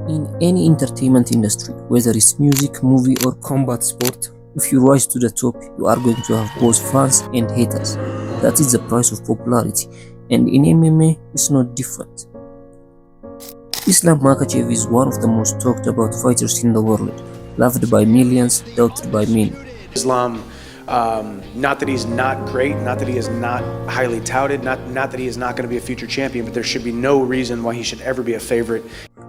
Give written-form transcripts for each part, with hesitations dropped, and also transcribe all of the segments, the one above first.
In any entertainment industry, whether it's music, movie, or combat sport, if you rise to the top, you are going to have both fans and haters. That is the price of popularity, and in MMA, it's not different. Islam Makhachev is one of the most talked about fighters in the world, loved by millions, doubted by many. Islam, not that he's not great, not that he is not highly touted, not that he is not going to be a future champion, but there should be no reason why he should ever be a favorite.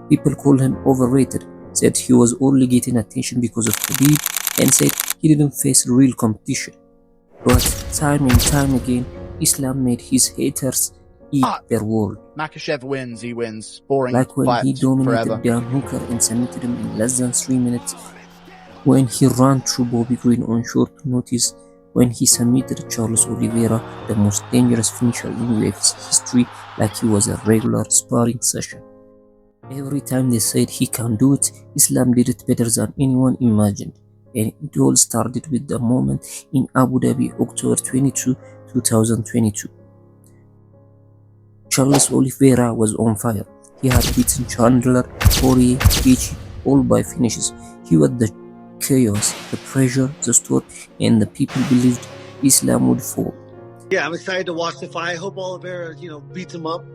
People call him overrated, said he was only getting attention because of Khabib, and said he didn't face real competition. But time and time again, Islam made his haters eat their world. Makhachev wins, he wins. Boring. Like when he dominated forever. Dan Hooker and submitted him in less than 3 minutes. When he ran through Bobby Green on short notice. When he submitted Charles Oliveira, the most dangerous finisher in UFC history, like he was a regular sparring session. Every time they said he can do it, Islam did it better than anyone imagined. And it all started with the moment in Abu Dhabi, October 22, 2022. Charles Oliveira was on fire. He had beaten Chandler, Poirier, Gaethje, all by finishes. He was the chaos, the pressure, the storm, and the people believed Islam would fall. Yeah, I'm excited to watch the fight. I hope Oliveira, beats him up.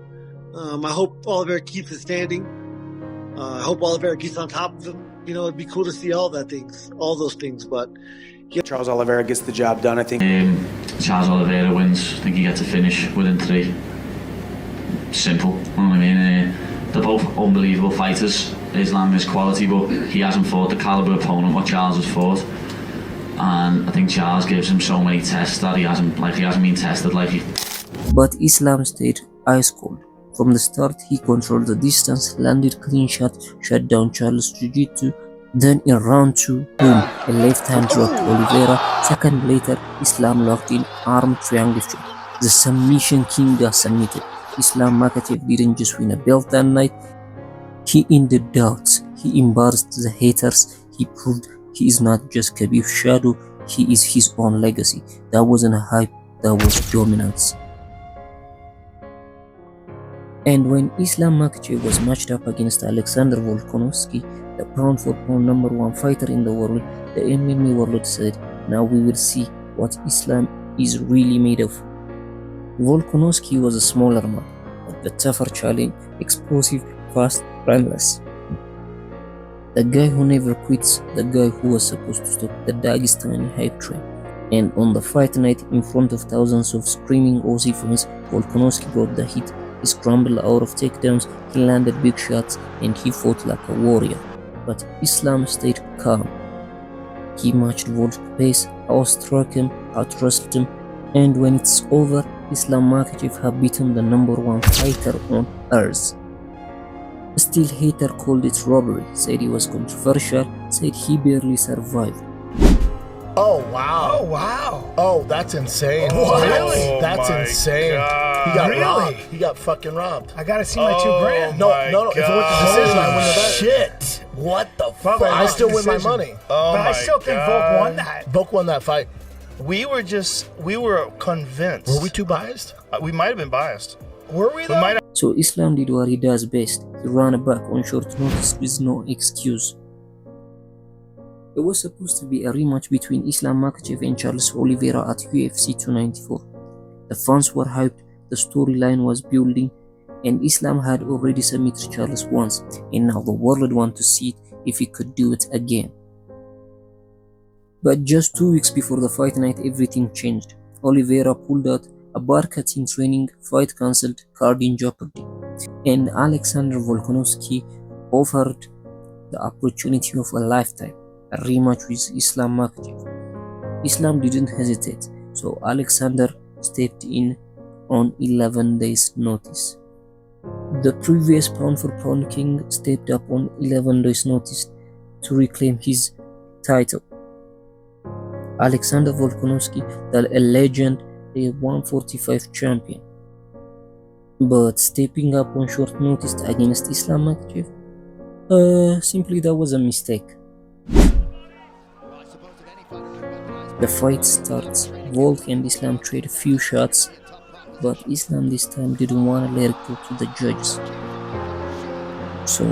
I hope Oliveira keeps it standing. I hope Oliveira gets on top of him. It'd be cool to see all those things. But yeah. Charles Oliveira gets the job done, I think. Charles Oliveira wins. I think he gets a finish within 3. Simple. You know what I mean? They're both unbelievable fighters. Islam is quality, but he hasn't fought the caliber opponent what Charles has fought. And I think Charles gives him so many tests that he hasn't been tested like he. But Islam stayed ice cold. From the start, he controlled the distance, landed clean shot, shut down Charles' jiu-jitsu. Then in round 2, boom, a left hand dropped Oliveira. Second later, Islam locked in arm triangle shot. The submission king got submitted. Islam Makhachev didn't just win a belt that night. He ended doubts. He embarrassed the haters. He proved he is not just Khabib's shadow. He is his own legacy. That wasn't a hype. That was dominance. And when Islam Makhachev was matched up against Alexander Volkanovski, the pound-for-pound #1 fighter in the world, the MMA world said, now we will see what Islam is really made of. Volkanovski was a smaller man, but the tougher challenge, explosive, fast, relentless. The guy who never quits, the guy who was supposed to stop the Dagestani hype train. And on the fight night, in front of thousands of screaming Aussie fans, Volkanovski brought the heat. He scrambled out of takedowns, he landed big shots, and he fought like a warrior. But Islam stayed calm. He matched Volk's pace, outstruck him, out-wrestled him, and when it's over, Islam Makhachev had beaten the #1 fighter on earth. Still, hater called it robbery, said he was controversial, said he barely survived. Oh wow! Oh wow! Oh, that's insane! Oh, Really? oh That's my insane! God. He got Really? robbed. He got fucking robbed. I gotta see my $2,000. No. If it went to decision, I win the bet. Shit! What the Fuck, fuck? I I still win my decision. money. But I still think Volk won that. Volk won that fight. We were convinced. Were we too biased? We might have been biased. Were we though? We might have. So Islam did what he does best. He ran back on short notice with no excuse. It was supposed to be a rematch between Islam Makhachev and Charles Oliveira at UFC 294. The fans were hyped, the storyline was building, and Islam had already submitted Charles once, and now the world wanted to see if he could do it again. But just 2 weeks before the fight night, everything changed. Oliveira pulled out, a bar cut in training, fight cancelled, card in jeopardy. And Alexander Volkanovski offered the opportunity of a lifetime, a rematch with Islam Makhachev. Islam didn't hesitate, so Alexander stepped in on 11 days notice. The previous pound-for-pound king stepped up on 11 days notice to reclaim his title. Alexander Volkanovski, a legend, a 145 champion. But stepping up on short notice against Islam Makhachev, simply that was a mistake. The fight starts. Volk and Islam trade a few shots, but Islam this time didn't want to let it go to the judges. So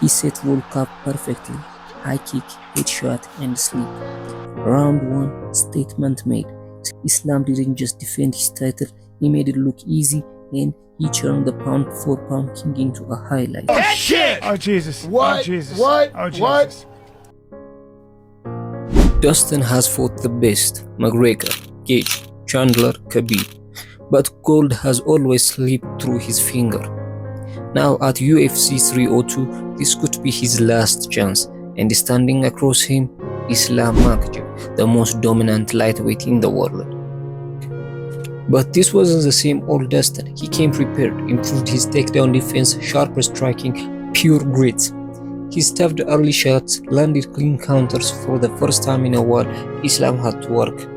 He set Volk up perfectly. High kick, headshot, and sleep. Round 1, statement made. Islam didn't just defend his title, he made it look easy, and he turned the pound for pound king into a highlight. Oh shit! Oh Jesus! What? Oh Jesus! What? Oh Jesus! What? Dustin has fought the best: McGregor, Gage, Chandler, Khabib. But gold has always slipped through his finger. Now at UFC 302, this could be his last chance, and standing across him, Islam Makhachev, the most dominant lightweight in the world. But this wasn't the same old Dustin. He came prepared, improved his takedown defense, sharper striking, pure grit. He stuffed early shots, landed clean counters. For the first time in a while, Islam had to work.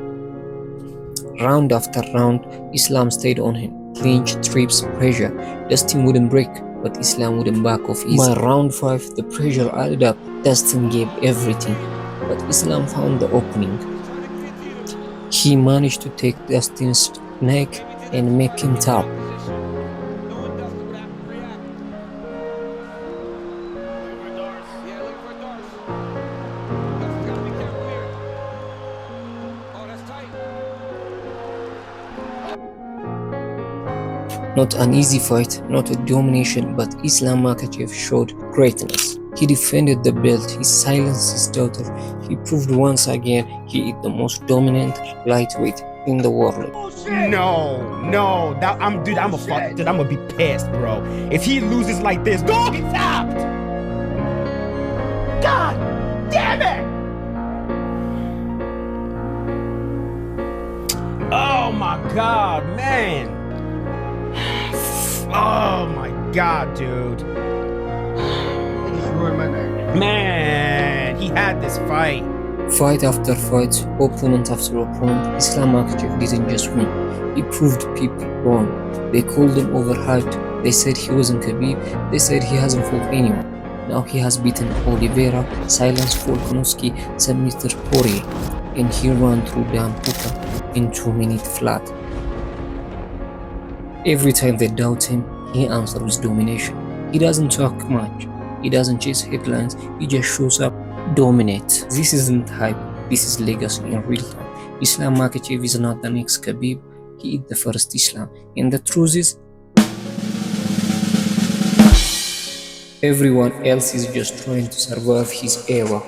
Round after round, Islam stayed on him. Clinch, trips, pressure. Dustin wouldn't break, but Islam wouldn't back off easy. By round 5, the pressure added up. Dustin gave everything, but Islam found the opening. He managed to take Dustin's neck and make him tap. Not an easy fight, not a domination, but Islam Makhachev showed greatness. He defended the belt, he silenced his daughter, he proved once again he is the most dominant lightweight in the world. No, I'm gonna be pissed, bro. If he loses like this, go get tapped! God damn it! Oh my god, man! Oh my god, dude. Man, he had this fight. Fight after fight, opponent after opponent, Islam Makhachev didn't just win. He proved people wrong. They called him overhyped. They said he wasn't Khabib. They said he hasn't fought anyone. Now he has beaten Oliveira, silenced Volkanovski, submitted Poirier, and he ran through Dan Hooker in 2 minutes flat. Every time they doubt him, he answers with domination. He doesn't talk much. He doesn't chase headlines. He just shows up, dominates. This isn't hype. This is legacy in real time. Islam Makhachev is not the next Khabib. He is the first Islam. And the truth is, everyone else is just trying to survive his era.